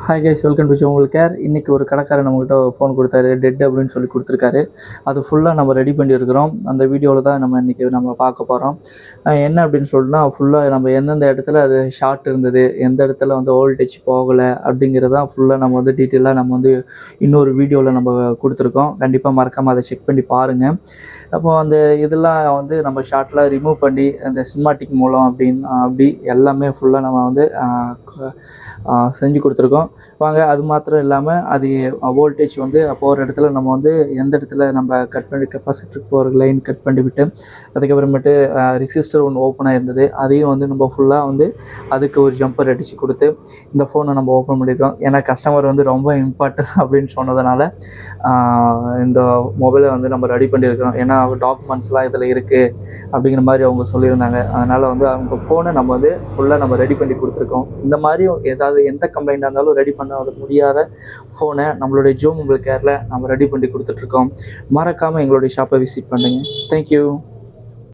Hi guys, welcome to ஜோமல் கேர். இன்றைக்கி ஒரு கடைக்காரர் நம்மகிட்ட ஃபோன் கொடுத்தாரு, டெட் அப்படின்னு சொல்லி கொடுத்துருக்காரு. அது ஃபுல்லாக நம்ம ரெடி பண்ணியிருக்கிறோம். அந்த வீடியோவில் தான் இன்றைக்கி நம்ம பார்க்க போகிறோம். என்ன அப்படின்னு சொல்லிட்டுனா, ஃபுல்லாக நம்ம எந்தெந்த இடத்துல அது ஷார்ட் இருந்தது, எந்த இடத்துல வோல்டேஜ் போகலை அப்படிங்கிறதான் ஃபுல்லாக நம்ம டீட்டெயிலாக இன்னொரு வீடியோவில் நம்ம கொடுத்துருக்கோம். கண்டிப்பாக மறக்காமல் அதை செக் பண்ணி பாருங்கள். அப்போது அந்த இதெல்லாம் நம்ம ஷார்ட்லாம் ரிமூவ் பண்ணி அந்த சினிமாட்டிக் மூலம் அப்படி எல்லாமே ஃபுல்லாக நம்ம செஞ்சு கொடுத்துருக்கோம். வாங்க, அது மாத்திரம் இல்லாமல் அது வோல்டேஜ் போகிற இடத்துல நம்ம எந்த இடத்துல நம்ம கட் பண்ணி கெப்பாசிட்டருக்கு போகிற லைன் கட் பண்ணிவிட்டு, அதுக்கப்புறமேட்டு ரெசிஸ்டர் ஒன்று ஓப்பனாக இருந்தது, அதையும் நம்ம ஃபுல்லாக அதுக்கு ஒரு ஜம்பர் அடித்து கொடுத்து இந்த ஃபோனை நம்ம ஓப்பன் பண்ணியிருக்கோம். ஏன்னா கஸ்டமர் ரொம்ப இம்பார்ட்டன்ட் அப்படின்னு சொன்னதுனால இந்த மொபைலை நம்ம ரெடி பண்ணியிருக்கிறோம். ஏன்னா டாக்குமெண்ட்ஸ்லாம் இதில் இருக்குது அப்படிங்கிற மாதிரி அவங்க சொல்லியிருந்தாங்க. அதனால் அவங்க ஃபோனை நம்ம ஃபுல்லாக நம்ம ரெடி பண்ணி கொடுத்துருக்கோம். இந்த மாதிரி ஏதாவது எந்த கம்ப்ளைண்ட்டாக இருந்தாலும் ரெடி பண்ண முடியாத ஃபோனை நம்மளுடைய ஜோ மொபைல் கேரில் நம்ம ரெடி பண்ணி கொடுத்துட்ருக்கோம். மறக்காமல் எங்களுடைய ஷாப்பை விசிட் பண்ணுங்கள். தேங்க்யூ.